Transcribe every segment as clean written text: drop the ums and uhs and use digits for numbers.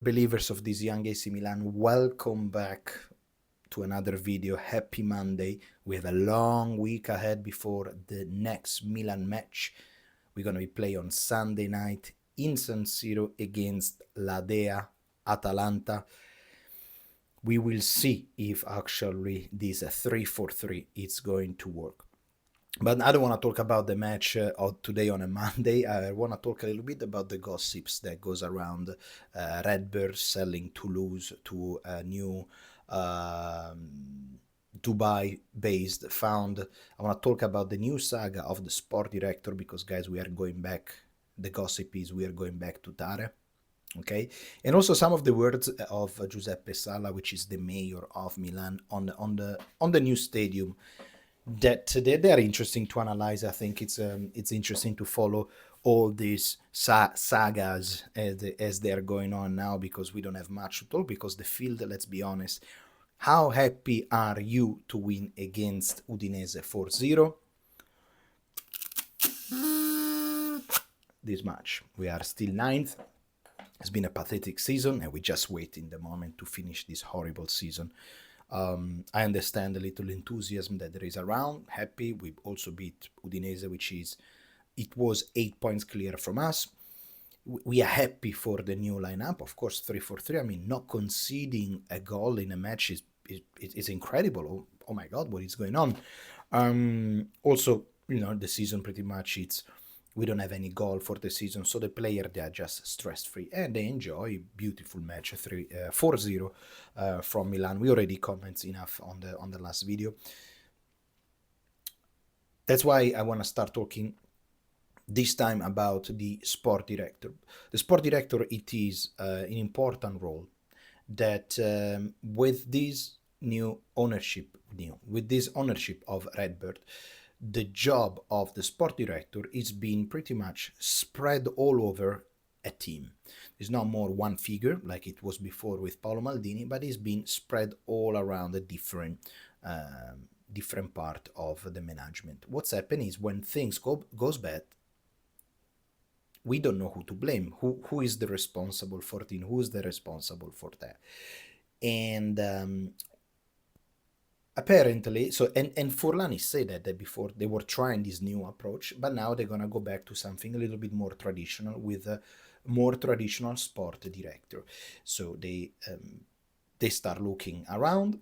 Believers of this young AC Milan, welcome back to another video. Happy Monday. We have a long week ahead before the next Milan match. We're going to be playing on Sunday night in San Siro against La Dea, Atalanta. We will see if actually this 3-4-3 is going to work. But I don't want to talk about the match today on a Monday. I want to talk a little bit about the gossips that goes around RedBird selling Toulouse to a new Dubai-based fund. I want to talk about the new saga of the sport director because, guys, we are going back. The gossip is we are going back to Tare. Okay, and also some of the words of Giuseppe Sala, which is the mayor of Milan, on the new stadium, that they are interesting to analyze. I think it's interesting to follow all these sagas as they are going on now, because we don't have much to talk, because the field, let's be honest, how happy are you to win against Udinese 4-0? This match, we are still ninth. It's been a pathetic season, and we just wait in the moment to finish this horrible season. I understand a little enthusiasm that there is around. Happy. We also beat Udinese, it was 8 points clear from us. We are happy for the new lineup. Of course, 3-4-3. I mean, not conceding a goal in a match is incredible. Oh my God, what is going on? Also, the season pretty much we don't have any goal for the season, so the player, they are just stress-free and they enjoy. Beautiful match, 4-0 from Milan. We already commented enough on the last video. That's why I want to start talking this time about the sport director. The sport director, it is an important role that with this ownership of RedBird, the job of the sport director is being pretty much spread all over a team. It's not more one figure like it was before with Paolo Maldini, but it's been spread all around a different part of the management. What's happened is when things goes bad, we don't know who to blame. Who is the responsible for it? Who is the responsible for that? And apparently, and Furlani said that before they were trying this new approach, but now they're gonna go back to something a little bit more traditional with a more traditional sport director. So they start looking around,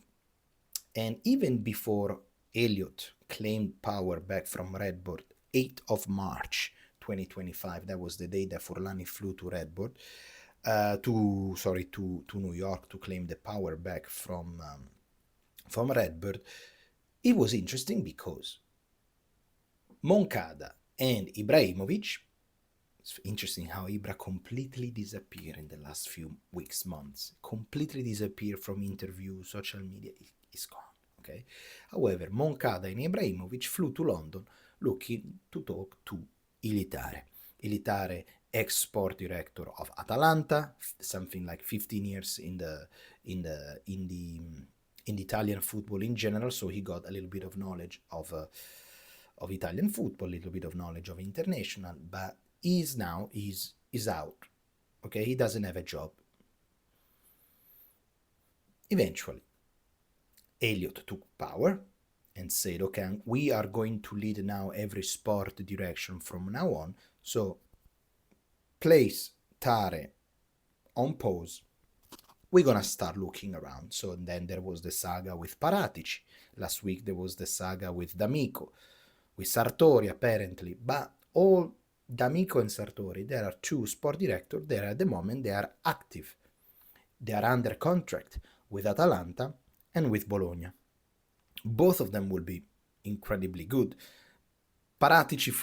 and even before Elliott claimed power back from RedBird, 8th of March 2025, that was the day that Furlani flew to RedBird, to New York to claim the power back from RedBird. It was interesting because Moncada and Ibrahimović, it's interesting how Ibra completely disappeared in the last few weeks, months, completely disappeared from interviews, social media, is gone, okay? However, Moncada and Ibrahimović flew to London looking to talk to Ilitare, ex-sport director of Atalanta, something like 15 years in the Italian football in general, so he got a little bit of knowledge of Italian football, a little bit of knowledge of international, but he's out. Okay, he doesn't have a job. Eventually, Elliott took power and said, okay, we are going to lead now every sport direction from now on, so place Tare on pause. We're gonna start looking around. So then there was the saga with Paratici. Last week there was the saga with D'Amico, with Sartori apparently. But all D'Amico and Sartori, there are two sport directors there at the moment. They are active. They are under contract with Atalanta and with Bologna. Both of them will be incredibly good. Paratici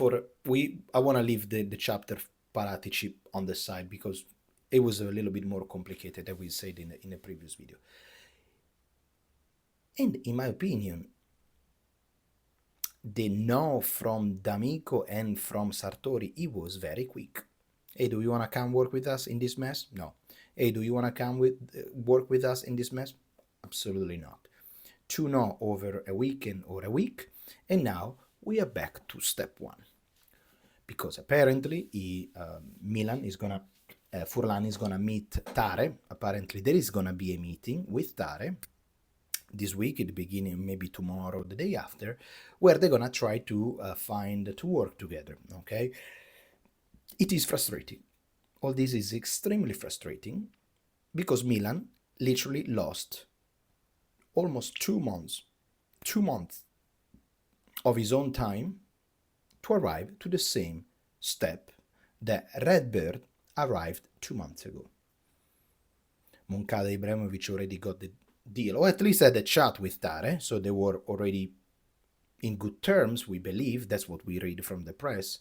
I want to leave the chapter Paratici on the side because it was a little bit more complicated, as we said in the previous video. And in my opinion, the no from D'Amico and from Sartori, it was very quick. Hey, do you want to come work with us in this mess? No. Hey, do you want to come work with us in this mess? Absolutely not. 2 no over a weekend or a week, and now we are back to step 1. Because apparently Milan is going to Furlan is gonna meet Tare. Apparently there is gonna be a meeting with Tare this week, at the beginning, maybe tomorrow, the day after, where they're gonna try to to work together. Okay, it is frustrating. All this is extremely frustrating because Milan literally lost almost 2 months of his own time to arrive to the same step that RedBird arrived 2 months ago. Moncada and Ibrahimović already got the deal, or at least had a chat with Tare, so they were already in good terms, we believe. That's what we read from the press.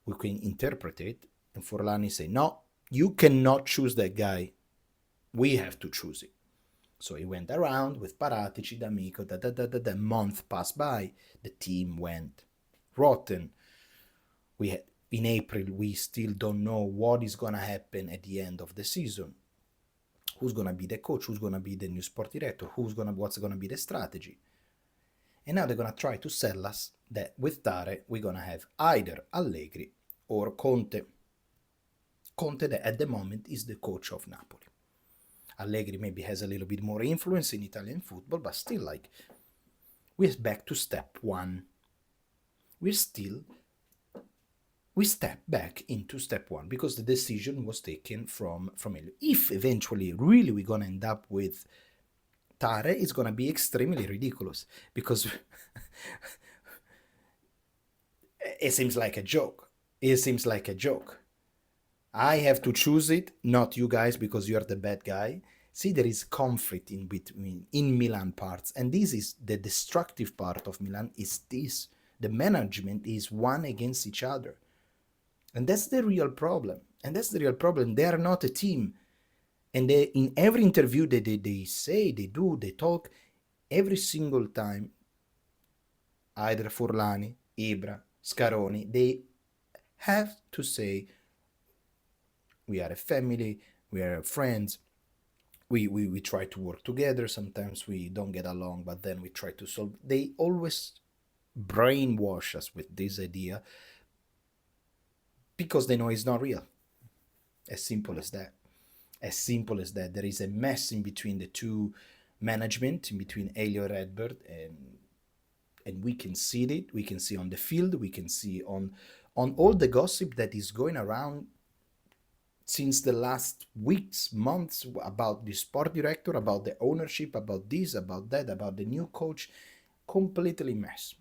We can interpret it. And Forlani say, no, you cannot choose that guy. We have to choose it. So he went around with Paratici, D'Amico, the month passed by. The team went rotten. In April, we still don't know what is going to happen at the end of the season. Who's going to be the coach? Who's going to be the new sport director? What's going to be the strategy? And now they're going to try to sell us that with Tare, we're going to have either Allegri or Conte. Conte, that at the moment is the coach of Napoli. Allegri maybe has a little bit more influence in Italian football, but still, we're back to step one. We step back into step one because the decision was taken from Elliott. If eventually really we're going to end up with Tare, it's going to be extremely ridiculous because it seems like a joke. I have to choose it, not you guys, because you're the bad guy. See, there is conflict in Milan parts, and this is the destructive part of Milan. Is this the management is one against each other, and that's the real problem. They are not a team, and in every interview that they talk every single time. Either Forlani, Ibra, Scaroni, they have to say, we are a family, we are friends, we try to work together. Sometimes we don't get along, but then we try to solve. They always brainwash us with this idea because they know it's not real. As simple as that. There is a mess in between the two management, in between Elliott and RedBird, and we can see it. We can see on the field. We can see on all the gossip that is going around since the last weeks, months, about the sport director, about the ownership, about this, about that, about the new coach. Completely mess.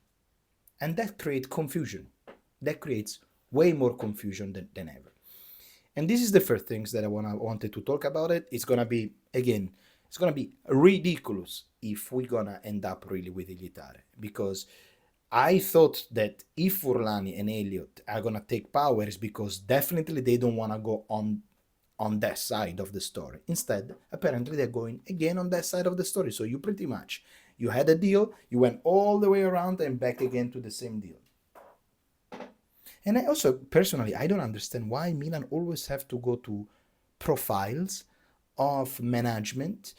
And that creates confusion. That creates way more confusion than ever. And this is the first things that I wanted to talk about it. It's going to be ridiculous if we're going to end up really with Elitare. Because I thought that if Forlani and Elliott are going to take power, is because definitely they don't want to go on that side of the story. Instead, apparently they're going again on that side of the story. So you had a deal, you went all the way around and back again to the same deal. And I also, personally, I don't understand why Milan always have to go to profiles of management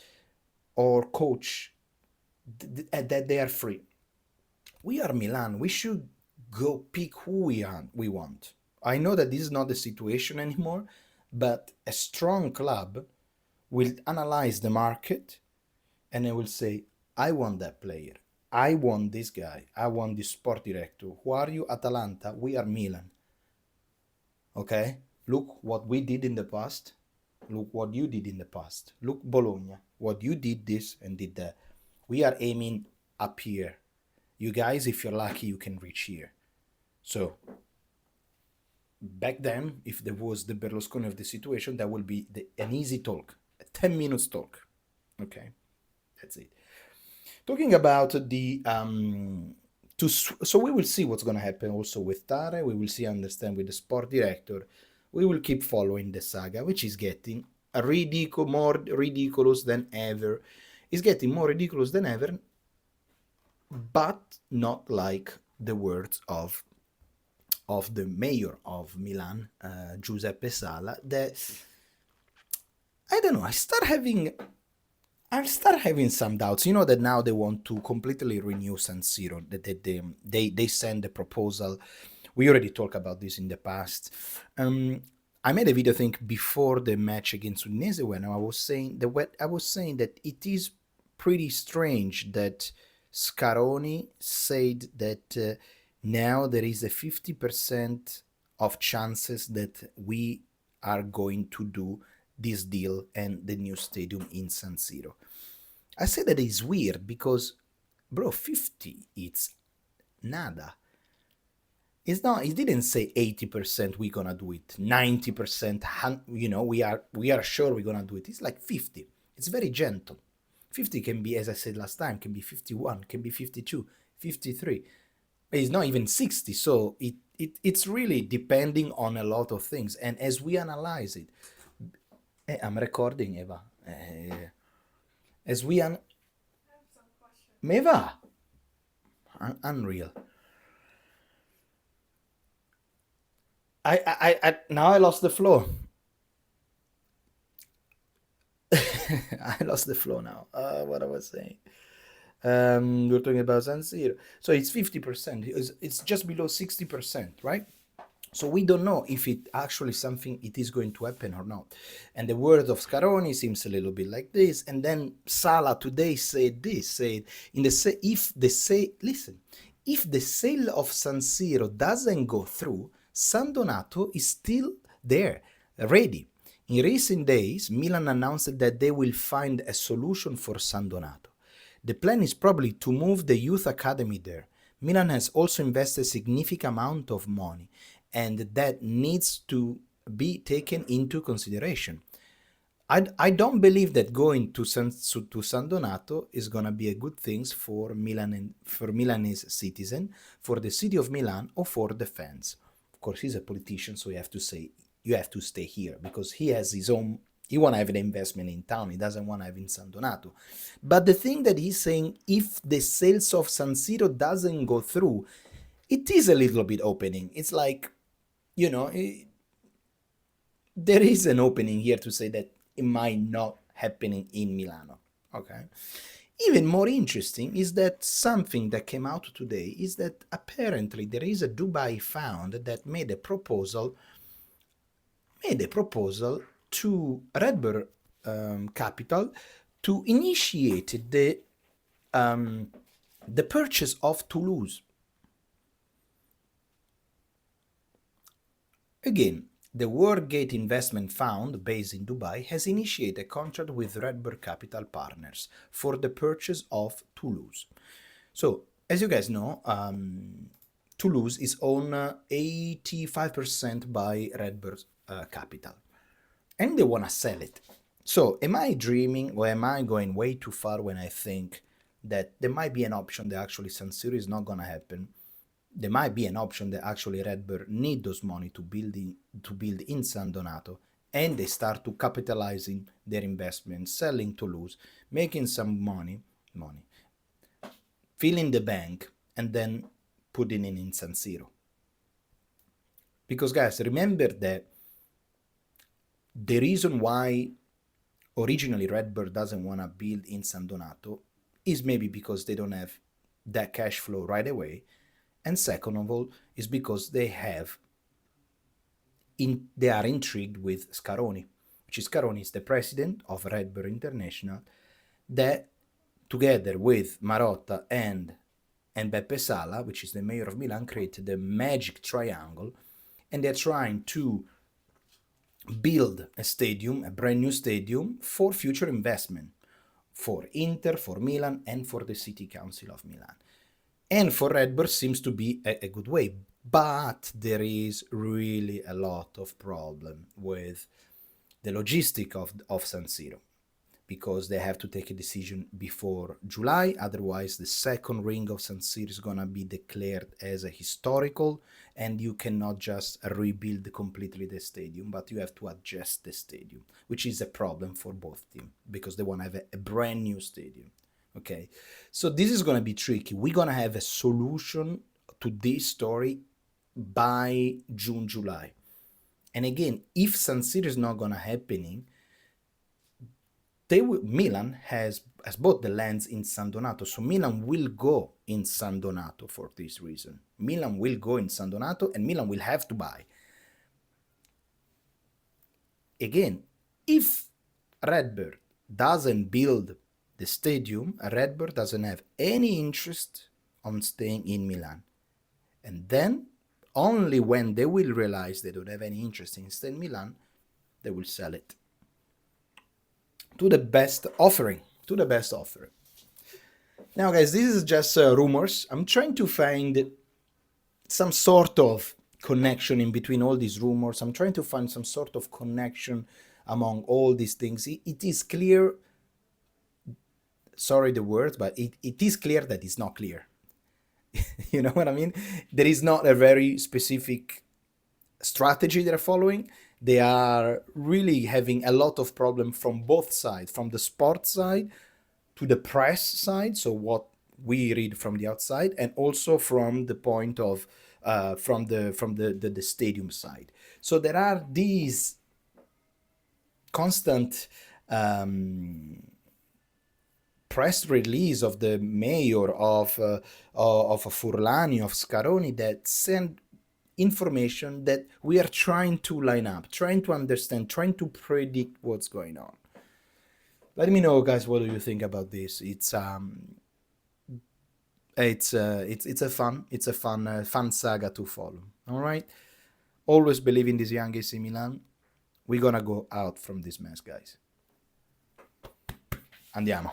or coach that they are free. We are Milan. We should go pick who we want. I know that this is not the situation anymore, but a strong club will analyze the market and it will say, I want that player. I want this guy. I want this sport director. Who are you? Atalanta. We are Milan. Okay? Look what we did in the past. Look what you did in the past. Look, Bologna. What you did this and did that. We are aiming up here. You guys, if you're lucky, you can reach here. So, back then, if there was the Berlusconi of the situation, that will be an easy talk. A 10 minutes talk. Okay? That's it. Talking about so we will see what's going to happen also with Tare. We will see, understand with the sport director. We will keep following the saga, which is getting more ridiculous than ever. It's getting more ridiculous than ever, but not like the words of the mayor of Milan, Giuseppe Sala, that, I don't know, I start having some doubts. You know that now they want to completely renew San Siro. That they send a proposal. We already talked about this in the past. I made a video, I think, before the match against Udinese when I was saying that it is pretty strange that Scaroni said that now there is a 50% of chances that we are going to do this deal and the new stadium in San Siro. I say that it's weird because, bro, 50, it's nada. It's not. It didn't say 80% we're gonna do it, 90%. We are sure we're gonna do it. It's like 50. It's very gentle. 50 can be, as I said last time, can be 51, can be 52, 53. It's not even 60. So it's really depending on a lot of things. And as we analyze it, I'm recording, Eva. As we I have some questions. Eva, unreal. I now I lost the flow. I lost the flow now. What I was saying. We're talking about San Siro. So it's 50%. It's just below 60%, right? So we don't know if it actually something it is going to happen or not. And the word of Scaroni seems a little bit like this. And then Sala today said if the sale of San Siro doesn't go through, San Donato is still there, ready. In recent days, Milan announced that they will find a solution for San Donato. The plan is probably to move the youth academy there. Milan has also invested a significant amount of money, and that needs to be taken into consideration. I don't believe that going to San Donato is gonna be a good thing for Milanese citizen, for the city of Milan, or for the fans. Of course, he's a politician, so you have to stay here because he has his own. He want to have an investment in town. He doesn't want to have in San Donato. But the thing that he's saying, if the sales of San Siro doesn't go through, it is a little bit opening. It's like, there is an opening here to say that it might not happening in Milano. Okay. Even more interesting is that something that came out today is that apparently there is a Dubai fund that made a proposal to RedBird Capital to initiate the purchase of Toulouse. Again, the Worldgate Investment Fund, based in Dubai, has initiated a contract with RedBird Capital Partners for the purchase of Toulouse. So, as you guys know, Toulouse is owned 85% by RedBird Capital, and they want to sell it. So, am I dreaming or am I going way too far when I think that there might be an option that actually San Siro is not going to happen? There might be an option that actually RedBird need those money to build in San Donato, and they start to capitalizing their investment, selling Toulouse, making some money, filling the bank, and then putting it in San Siro. Because guys, remember that the reason why originally RedBird doesn't want to build in San Donato is maybe because they don't have that cash flow right away. And second of all, is because they are intrigued with Scaroni, which is Scaroni is the president of RedBird International, that together with Marotta and Beppe Sala, which is the mayor of Milan, created the magic triangle, and they're trying to build a brand new stadium for future investment for Inter, for Milan, and for the City Council of Milan. And for RedBird seems to be a good way, but there is really a lot of problem with the logistic of San Siro, because they have to take a decision before July, otherwise the second ring of San Siro is going to be declared as a historical, and you cannot just rebuild completely the stadium, but you have to adjust the stadium, which is a problem for both teams, because they want to have a brand new stadium. Okay, so this is going to be tricky. We're going to have a solution to this story by June, July. And again, if San Siro is not going to happening, Milan has bought the lands in San Donato, so Milan will go in San Donato for this reason. Milan will go in San Donato, and Milan will have to buy. again, if RedBird doesn't build the stadium, RedBird doesn't have any interest on staying in Milan. And then, only when they will realize they don't have any interest in staying in Milan, they will sell it to the best offering. Now, guys, this is just rumors. I'm trying to find some sort of connection in between all these rumors. I'm trying to find some sort of connection among all these things. It is clear, sorry the words, but it is clear that it's not clear. You know what I mean? There is not a very specific strategy they're following. They are really having a lot of problem from both sides, from the sports side to the press side, so what we read from the outside, and also from the point of from the stadium side. So there are these constant press release of the mayor of Furlani, of Scaroni, that send information that we are trying to line up, trying to understand, trying to predict what's going on. Let me know, guys, what do you think about this? It's a fun saga to follow. All right, always believe in this young AC Milan. We're gonna go out from this mess, guys. Andiamo.